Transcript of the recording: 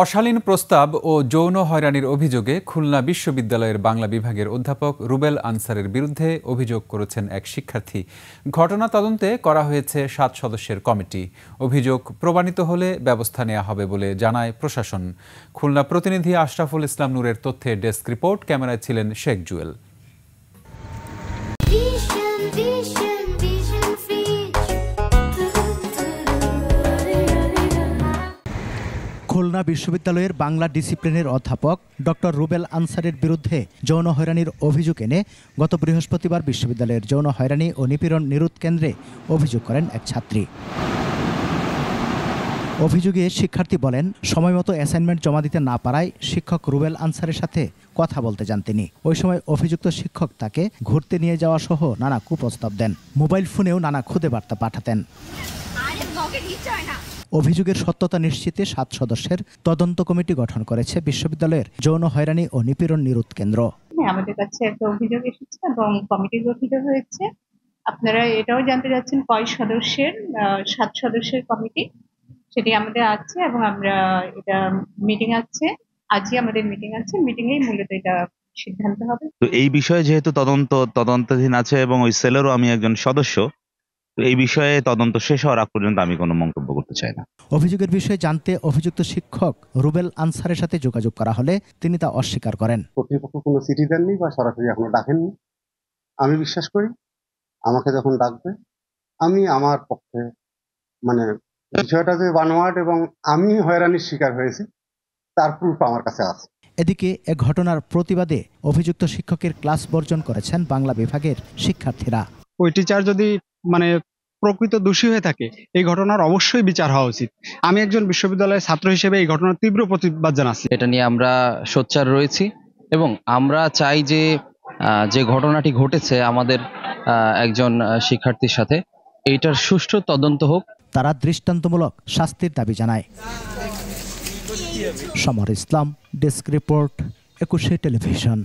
অশালীন প্রস্তাব ও যৌন হয়রানির অভিযোগে খুলনা বিশ্ববিদ্যালয়ের বাংলা বিভাগের অধ্যাপক রুবেল আনসারের বিরুদ্ধে অভিযোগ করেছেন এক শিক্ষার্থী। ঘটনা তদন্তে করা হয়েছে 7 সদস্যের কমিটি। অভিযোগ প্রমাণিত হলে ব্যবস্থা নেওয়া হবে বলে জানায় প্রশাসন। খুলনা প্রতিনিধি আশরাফুল ইসলাম নূরের তথ্যে ডেস্ক রিপোর্ট। ক্যামেরায় ছিলেন শেখ জুয়েল। খুলনা বিশ্ববিদ্যালয়ের বাংলা ডিসিপ্লিনের অধ্যাপক ডক্টর রুবেল আনসারের বিরুদ্ধে যৌন হয়রানির অভিযোগ এনে গত বৃহস্পতিবার বিশ্ববিদ্যালয়ের যৌন হয়রানি ও নিপীড়ন নিরোধ কেন্দ্রে অভিযোগ করেন এক ছাত্রী। অভিযোগে শিক্ষার্থী বলেন, সময়মতো অ্যাসাইনমেন্ট জমা দিতে না পারায় শিক্ষক রুবেল আনসারের সাথে কথা বলতে যান তিনি। ওই সময় অভিযুক্ত শিক্ষক তাকে ঘুরতে নিয়ে যাওয়া সহ নানা কুপ্রস্তাব দেন। মোবাইল ফোনেও নানা খুদে বার্তা পাঠাতেন। অভিযোগের সত্যতা নিশ্চিতে 7 সদস্যের তদন্ত কমিটি গঠন করেছে বিশ্ববিদ্যালয়ের যৌন হয়রানি ও নিপীড়ন নিরোধ কেন্দ্র। আমাদের কাছে একটা অভিযোগ এসেছে এবং কমিটি গঠিত হয়েছে। আপনারা এটাও জানতে যাচ্ছেন কয় সদস্যের? 7 সদস্যের কমিটি, সেটি আমাদের আছে এবং আমরা এটা মিটিং আছে, আজই আমাদের মিটিং আছে। মিটিংয়েই মূলত এটা সিদ্ধান্ত হবে। তো এই বিষয়ে যেহেতু তদন্তাধীন আছে এবং ওই সেলেরও আমি একজন সদস্য, এই বিষয়ে তদন্ত শেষ হওয়ার আগ পর্যন্ত আমি কোনো মন্তব্য করতে চাই না। অভিযোগের বিষয়ে জানতে অভিযুক্ত শিক্ষক রুবেল আনসারের সাথে যোগাযোগ করা হলে তিনি তা অস্বীকার করেন। কর্তৃপক্ষ কোনো চিঠি দেননি বা সরাসরি এখনো ডাকেননি। আমি বিশ্বাস করি আমাকে যখন ডাকবে আমি আমার পক্ষে বিষয়টা যে বানোয়াট এবং আমি হয়রানির শিকার হয়েছি তার প্রুফ আমার কাছে আছে। এদিকে এ ঘটনার প্রতিবাদে অভিযুক্ত শিক্ষকের ক্লাস বর্জন করেছেন বাংলা বিভাগের শিক্ষার্থীরা। ওই টিচার যদি প্রকৃত দোষী হয়ে থাকে, এই ঘটনার অবশ্যই বিচার হওয়া উচিত। আমি একজন বিশ্ববিদ্যালয়ের ছাত্র হিসেবে এই ঘটনার তীব্র প্রতিবাদ জানাচ্ছি। এটা নিয়ে আমরা সোচ্চার রয়েছি এবং আমরা চাই যে ঘটনাটি ঘটেছে আমাদের একজন শিক্ষার্থীর সাথে, এইটার সুষ্ঠু তদন্ত হোক। তারা দৃষ্টান্তমূলক শাস্তির দাবি জানায়। সমর ইসলাম, ডেস্ক রিপোর্ট, 21 টেলিভিশন।